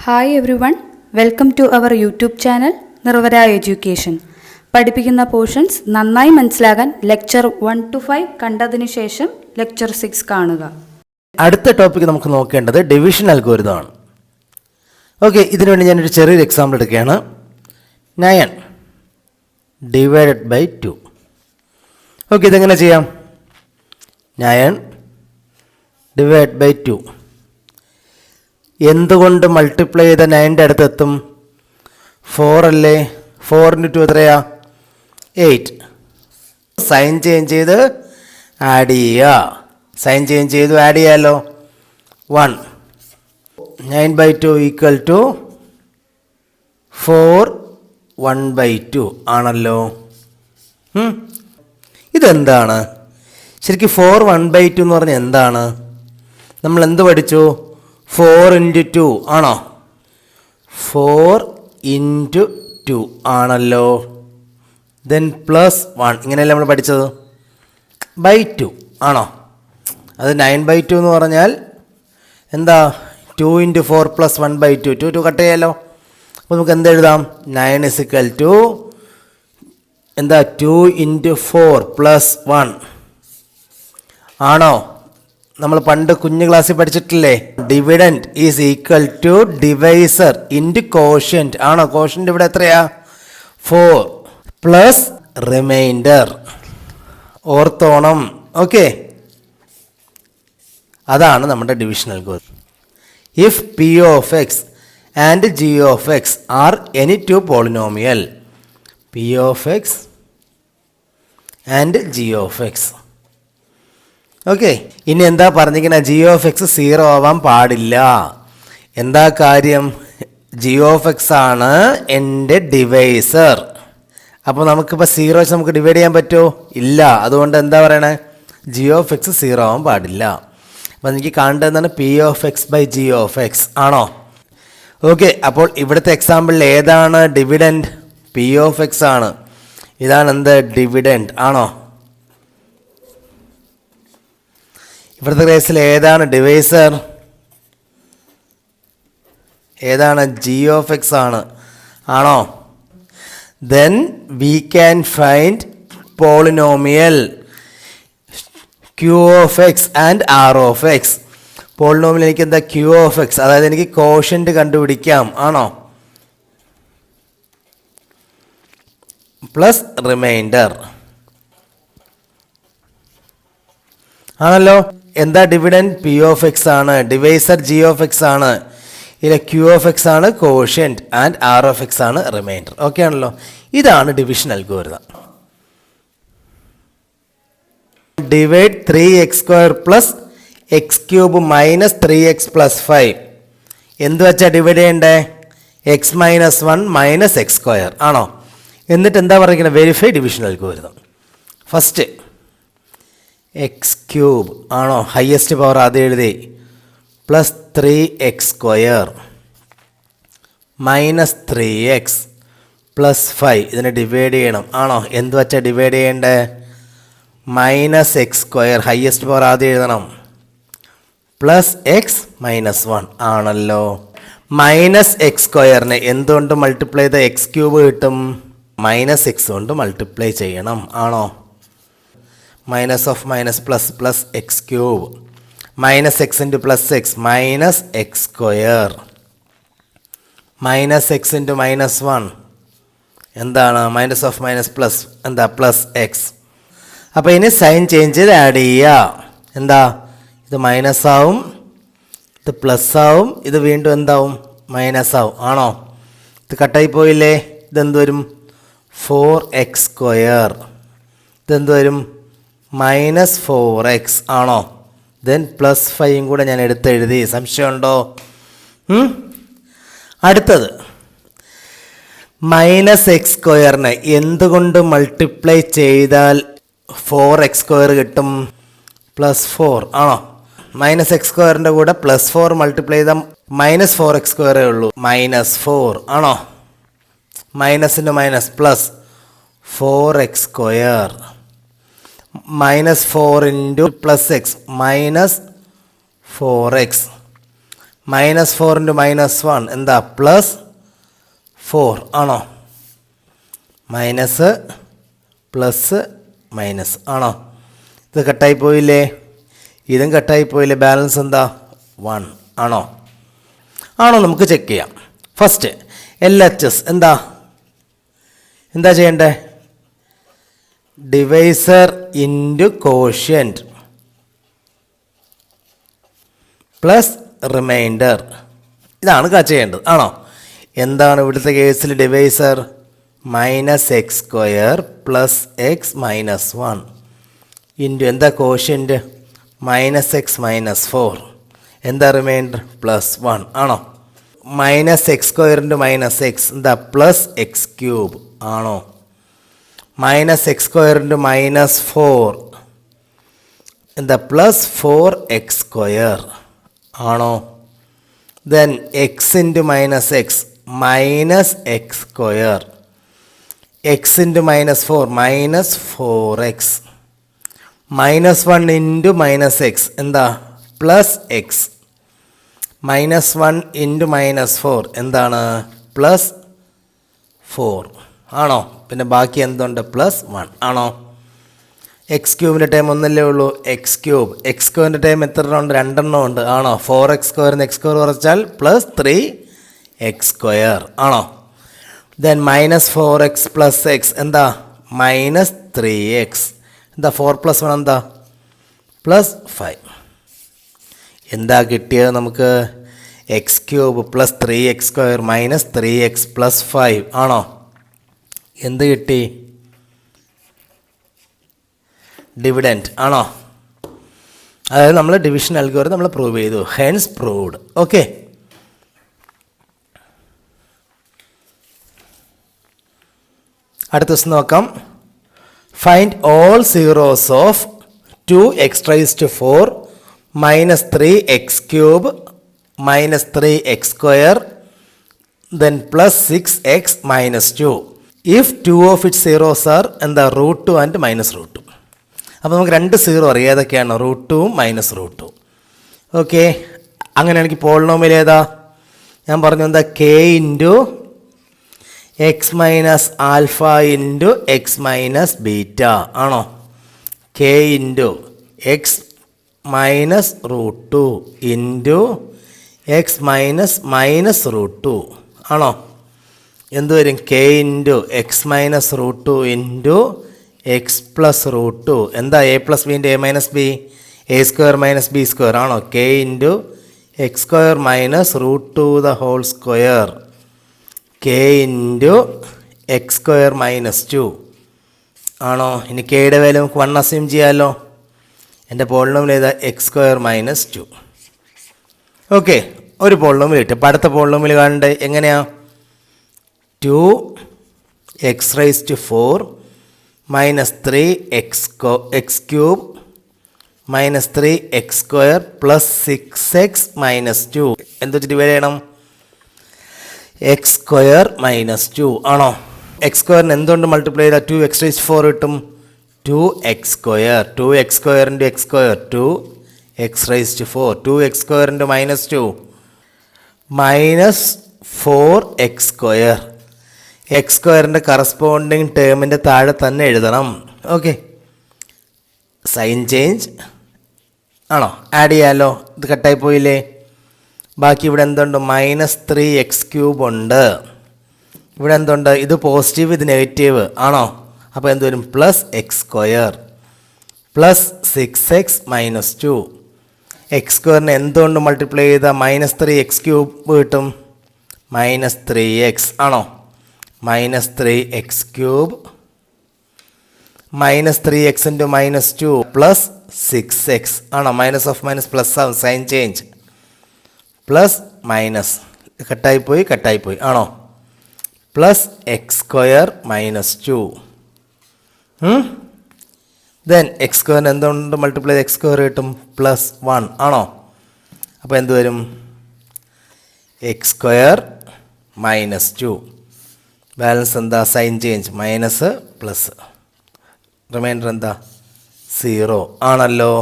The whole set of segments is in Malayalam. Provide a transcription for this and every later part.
Hi everyone, welcome to our YouTube channel Nirvara Education. പഠിപ്പിക്കുന്ന പോർഷൻസ് നന്നായി മനസ്സിലാകാൻ ലെക്ചർ 1 to 5 കണ്ടതിനു ശേഷം ലെക്ചർ 6 കാണുക. അടുത്ത ടോപ്പിക് നമുക്ക് നോക്കേണ്ടത് ഡിവിഷൻ അൽഗോരിതം ആണ്. ഓക്കെ, ഇതിനുവേണ്ടി ഞാനൊരു ചെറിയൊരു എക്സാമ്പിൾ എടുക്കുകയാണ്. 9 ഡിവൈഡഡ് ബൈ 2. ഓക്കെ, ഇതെങ്ങനെ ചെയ്യാം? 9 ഡിവൈഡ് ബൈ 2 എന്തുകൊണ്ട് മൾട്ടിപ്ലൈ ചെയ്ത 9ൻ്റെ അടുത്തെത്തും? 4 അല്ലേ? 4 × 2 എത്രയാ? 8. സൈൻ ചേഞ്ച് ചെയ്ത് ആഡ് ചെയ്യുക. സൈൻ ചേഞ്ച് ചെയ്തു ആഡ് ചെയ്യാമല്ലോ. 1 9/2 ഈക്വൽ ടു 4 1/2 ആണല്ലോ. ഇതെന്താണ് ശരിക്കും? 4 1/2 എന്ന് പറഞ്ഞാൽ എന്താണ്? നമ്മൾ എന്ത് പഠിച്ചു? 4 × 2 ആണോ? 4 × 2 ആണല്ലോ. ദെൻ +1 ഇങ്ങനെയല്ലേ നമ്മൾ പഠിച്ചത്? ബൈ 2 ആണോ? അത് 9/2 എന്ന് പറഞ്ഞാൽ എന്താ? 2 × 4 + 1/2. 2 കട്ട് ചെയ്യാമല്ലോ. അപ്പോൾ നമുക്ക് എന്തെഴുതാം? 9 = എന്താ? 2 × 4 + 1 ആണോ? നമ്മൾ പണ്ട് കുഞ്ഞു ക്ലാസ്സിൽ പഠിച്ചിട്ടില്ലേ? Dividend is equal to divisor into quotient ആണോ? കോഷ്യൻറ്റ് ഇവിടെ എത്രയാ? 4 പ്ലസ് റിമൈൻഡർ. ഓർത്തോണം. ഓക്കെ, അതാണ് നമ്മുടെ division algorithm. If P of X and G of X are any two polynomial, P of X and G of X. Okay, ഇനി എന്താ പറഞ്ഞിരിക്കുന്നത്? ജി ഓഫ് എക്സ് 0 ആവാൻ പാടില്ല. എന്താ കാര്യം? ജി ഓഫ് എക്സ് ആണ് എൻ്റെ ഡിവൈസർ. അപ്പോൾ നമുക്കിപ്പോൾ 0 വെച്ച് നമുക്ക് ഡിവൈഡ് ചെയ്യാൻ പറ്റുമോ? ഇല്ല. അതുകൊണ്ട് എന്താ പറയണേ? ജി ഓഫ് എക്സ് 0 ആവാൻ പാടില്ല. അപ്പോൾ എനിക്ക് കാണേണ്ടത് എന്താണ്? P of X by G of X ആണോ? ഓക്കെ, അപ്പോൾ ഇവിടുത്തെ എക്സാമ്പിളിൽ ഏതാണ് ഡിവിഡൻറ്റ്? പി ഓഫ് എക്സ് ആണ്. ഇതാണ് എന്ത്? ഡിവിഡൻറ്റ് ആണോ? ഇവിടുത്തെ കേസിൽ ഏതാണ് ഡിവൈസർ? ഏതാണ്? ജി ഓഫ് എക്സ് ആണ്. ആണോ? Then we can find polynomial Q of X and R of X. Polynomial എനിക്ക് എന്താ? ക്യൂ ഓഫ് എക്സ്, അതായത് എനിക്ക് കോഷ്യൻ്റ് കണ്ടുപിടിക്കാം. ആണോ? പ്ലസ് റിമൈൻഡർ ആണല്ലോ. എന്താ ഡിവിഡൻറ്റ്? പി ഓഫ് എക്സ് ആണ്. ഡിവൈസർ ജി ഓഫ് എക്സ് ആണ്. ഇതിലെ ക്യൂ ഓഫ് എക്സ് ആണ് quotient and R of X ആണ് റിമൈൻഡർ. ഓക്കെ ആണല്ലോ. ഇതാണ് division algorithm. Divide 3x² + x³ - 3x + 5. എന്ത് വെച്ചാൽ ഡിവൈഡ് ചെയ്യണ്ടേ? x - 1 - x² ആണോ? എന്നിട്ട് എന്താ പറയുന്നത്? Verify division algorithm. First x³ ആണോ? ഹയസ്റ്റ് പവർ ആദ്യം എഴുതി. + 3x² - 3x + 5. ഇതിനെ ഡിവൈഡ് ചെയ്യണം. ആണോ? എന്ത് വെച്ചാൽ ഡിവൈഡ് ചെയ്യേണ്ടേ? -x² ഹയസ്റ്റ് പവർ ആദ്യം എഴുതണം. +x - 1 ആണല്ലോ. -x² എന്തുകൊണ്ട് മൾട്ടിപ്ലൈ ചെയ്ത x³ കിട്ടും? -x കൊണ്ട് മൾട്ടിപ്ലൈ ചെയ്യണം. ആണോ? minus of minus plus plus x³ minus x into plus x minus x² minus x into minus 1 എന്താണ്? മൈനസ് ഓഫ് മൈനസ് പ്ലസ് എന്താ? Plus X. അപ്പോൾ ഇനി സൈൻ ചേഞ്ച് ചെയ്ത് ആഡ് ചെയ്യുക. എന്താ? ഇത് മൈനസ് ആവും, ഇത് പ്ലസ് ആവും, ഇത് വീണ്ടും എന്താവും? മൈനസ് ആവും. ആണോ? ഇത് കട്ടായി പോയില്ലേ? ഇതെന്ത് വരും? 4x². ഇതെന്ത് വരും? -4x ആണോ? ദെൻ +5 കൂടെ ഞാൻ എടുത്തെഴുതി. സംശയമുണ്ടോ? അടുത്തത് -x² എന്തുകൊണ്ട് മൾട്ടിപ്ലൈ ചെയ്താൽ 4x² കിട്ടും? +4 ആണോ? -x² കൂടെ +4 മൾട്ടിപ്ലൈ ചെയ്താൽ -4x² ഉള്ളൂ. -4 ആണോ? മൈനസിൻ്റെ minus plus 4x² -4 × +x -4x -4 into -1 എന്താ +4 ആണോ? മൈനസ് പ്ലസ് മൈനസ് ആണോ? ഇത് കട്ടായി പോയില്ലേ? ഇതും കട്ടായി പോയില്ലേ? ബാലൻസ് എന്താ 1 ആണോ? ആണോ? നമുക്ക് ചെക്ക് ചെയ്യാം. ഫസ്റ്റ് LHS എന്താ ചെയ്യണ്ടേ? Divisor into quotient plus reminder. ഇതാണ് ചെയ്യേണ്ടത് ആണോ? എന്താണ് ഇവിടുത്തെ കേസിൽ divisor? -x² plus x -1 into എന്താ കോഷ്യൻറ്റ്? -x -4 എന്താ റിമൈൻഡർ? +1 ആണോ? -x² ഇൻറ്റു -x എന്താ +x³ ആണോ? -x² ഇൻറ്റു -4 എന്താ +4x² ആണോ? Then x into -x -x². x into -4 -4x. -1 into -x എന്താ +x. -1 ഇൻറ്റു -4 എന്താണ്? +4 ആണോ? പിന്നെ ബാക്കി എന്തുണ്ട്? +1 ആണോ? x³ ടൈം ഒന്നല്ലേ ഉള്ളൂ? x³. x² ടൈം എത്ര ഉണ്ട്? 2 എണ്ണം ഉണ്ട് ആണോ? 4x² x² കുറച്ചാൽ +3x² ആണോ? ദെൻ -4x പ്ലസ് x എന്താ? -3x എന്താ? 4 + 1 എന്താ? +5. എന്താ കിട്ടിയത് നമുക്ക്? x³ plus 3x² -3x plus 5 ആണോ? എന്ത് കിട്ടി? ഡിവിഡൻറ്റ് ആണോ? അതായത് നമ്മൾ ഡിവിഷൻ അൽഗോരിതം നമ്മൾ പ്രൂവ് ചെയ്തു. Hence proved. ഓക്കെ, അടുത്ത ദിവസം നോക്കാം. Find all zeros of 2x⁴ -3x³ -3x² then +6x -2 if 2 of its zeros are എന്താ? √2 and -√2. അപ്പോൾ നമുക്ക് 2 സീറോ അറിയാം. ഏതൊക്കെയാണ്? √2ഉം -√2. ഓക്കെ, അങ്ങനെയാണെങ്കിൽ പോളിനോമിയൽ ഏതാ? ഞാൻ പറഞ്ഞു എന്താ? k into x minus alpha into X minus beta ആണോ? k into X minus √2 into X minus √2 ആണോ? എന്ത് വരും? k into X minus √2 into X plus √2 എന്താ? a plus B into a minus B, a² minus b² ആണോ? k into x² minus √2 the whole square k into x² -2 ആണോ? ഇനി കെയുടെ വാല്യൂ നമുക്ക് 1 അസ്യൂം ചെയ്യാമല്ലോ. എൻ്റെ പോളിനോമിയൽ ഏതാ? x² -2. ഓക്കെ, ഒരു പോളിനോമിയൽ കിട്ടും. അപ്പോൾ അടുത്ത പോളിനോമിയൽ കാണണ്ടേ? എങ്ങനെയാ? 2x⁴ -3x³ -3x² plus 6x -2 എന്ത് വെച്ച് ഡിവൈഡ് ചെയ്യണം? x² -2 ആണോ? x² എന്തുകൊണ്ട് മൾട്ടിപ്ലൈ ചെയ്താൽ 2x⁴ കിട്ടും? 2x². 2x² into x², 2x⁴. 2x² into -2 -4x². x² corresponding ടേമിൻ്റെ താഴെ തന്നെ എഴുതണം. ഓക്കെ, സൈൻ ചേഞ്ച് ആണോ? ആഡ് ചെയ്യാമല്ലോ. ഇത് കട്ടായി പോയില്ലേ? ബാക്കി ഇവിടെ എന്തുണ്ട്? -3x³ ഉണ്ട്. ഇവിടെ എന്തുണ്ട്? ഇത് പോസിറ്റീവ്, ഇത് നെഗറ്റീവ് ആണോ? അപ്പോൾ എന്ത് വരും? +x² plus 6x -2. x² എന്തുകൊണ്ട് മൾട്ടിപ്ലൈ ചെയ്താൽ -3x³ കിട്ടും? -3x ആണോ? -3x³ -3x into -2 plus 6x ആണോ? മൈനസ് ഓഫ് മൈനസ് പ്ലസ് ആവും. സൈൻ ചേഞ്ച് പ്ലസ് മൈനസ് കട്ടായിപ്പോയി ആണോ? +x² -2. ദെൻ x² എന്തുകൊണ്ട് മൾട്ടിപ്ലൈ ചെയ്ത് x² കിട്ടും? +1 ആണോ? അപ്പോൾ എന്ത് വരും? x² -2. ബാലൻസ് എന്താ? Sign change minus plus, reminder എന്താ? 0 ആണല്ലോ.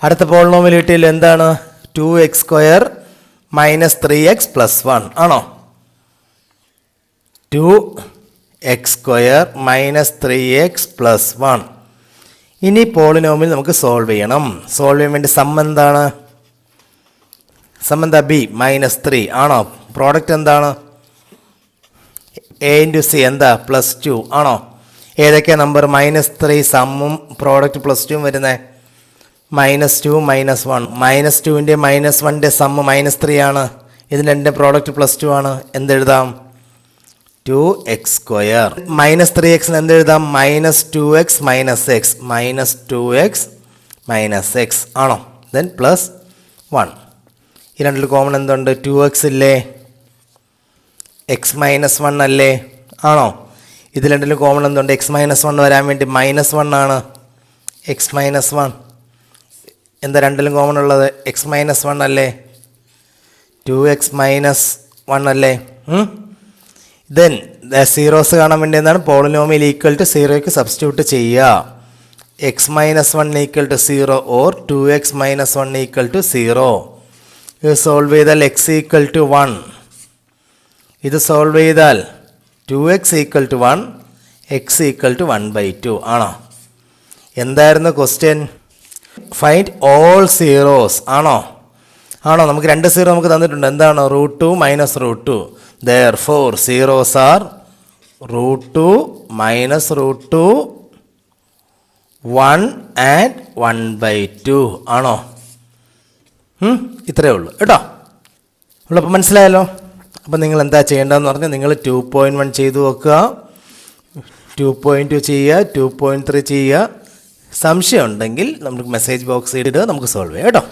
അടുത്ത പോളിനോമിയൽ കിട്ടിയല്ലോ. എന്താണ്? 2x² മൈനസ് 3x പ്ലസ് 1 ആണോ? 2x² minus 3x plus 1. ഇനി പോളിനോമിയൽ നമുക്ക് സോൾവ് ചെയ്യണം. സോൾവ് ചെയ്യാൻ വേണ്ടി സം എന്താണ്? സം എന്താ? ബി മൈനസ് 3 ആണോ? പ്രോഡക്റ്റ് എന്താണ്? എ ഇൻറ്റു സി എന്താ? പ്ലസ് 2 ആണോ? ഏതൊക്കെയാണ് നമ്പർ? -3 സമ്മും പ്രോഡക്റ്റ് +2 വരുന്നത്? -2 -1. -2ൻ്റെ -1ൻ്റെ സമ്മ് -3 ആണ്. ഇതിന് എൻ്റെ പ്രോഡക്റ്റ് +2 ആണ്. എന്തെഴുതാം? 2x². -3xന് എന്തെഴുതാം? -2x - x -2x - x ആണോ? Then plus 1. ഈ രണ്ടിൽ കോമൺ എന്തുണ്ട്? 2x ഇല്ലേ? x - 1 അല്ലേ? ആണോ? ഇത് രണ്ടിലും കോമൺ എന്തുണ്ട്? x - 1 വരാൻ വേണ്ടി -1 ആണ്. x - 1 എന്താ രണ്ടിലും കോമൺ ഉള്ളത്? x - 1 അല്ലേ? 2x - 1 അല്ലേ? ദെൻ സീറോസ് കാണാൻ വേണ്ടി എന്താണ്? പോളിനോമിയൽ ഈക്വൽ ടു 0ക്ക് സബ്സ്റ്റിറ്റ്യൂട്ട് ചെയ്യുക. x - 1 equal to 0 or 2x - 1 equal to 0. ഇത് സോൾവ് ചെയ്താൽ x ഈക്വൽ ടു 1. ഇത് സോൾവ് ചെയ്താൽ 2x equal to 1, x equal to 1/2 ആണോ? എന്തായിരുന്നു ക്വസ്റ്റ്യൻ? ഫൈൻഡ് ഓൾ സീറോസ് ആണോ? ആണോ? നമുക്ക് 2 സീറോ നമുക്ക് തന്നിട്ടുണ്ട്. എന്താണ്? √2 - √2. Therefore zeros are √2 - √2, 1 and 1/2 ആണോ? ഇത്രയേ ഉള്ളൂ കേട്ടോ. ഉള്ളപ്പോൾ മനസ്സിലായല്ലോ. അപ്പോൾ നിങ്ങൾ എന്താ ചെയ്യേണ്ടതെന്ന് പറഞ്ഞാൽ നിങ്ങൾ 2.1 ചെയ്തു നോക്കുക, 2.2 ചെയ്യുക, 2.3 ചെയ്യുക. സംശയം ഉണ്ടെങ്കിൽ നമുക്ക് മെസ്സേജ് ബോക്സിൽ ഇടുക, നമുക്ക് സോൾവ് ചെയ്യാം കേട്ടോ.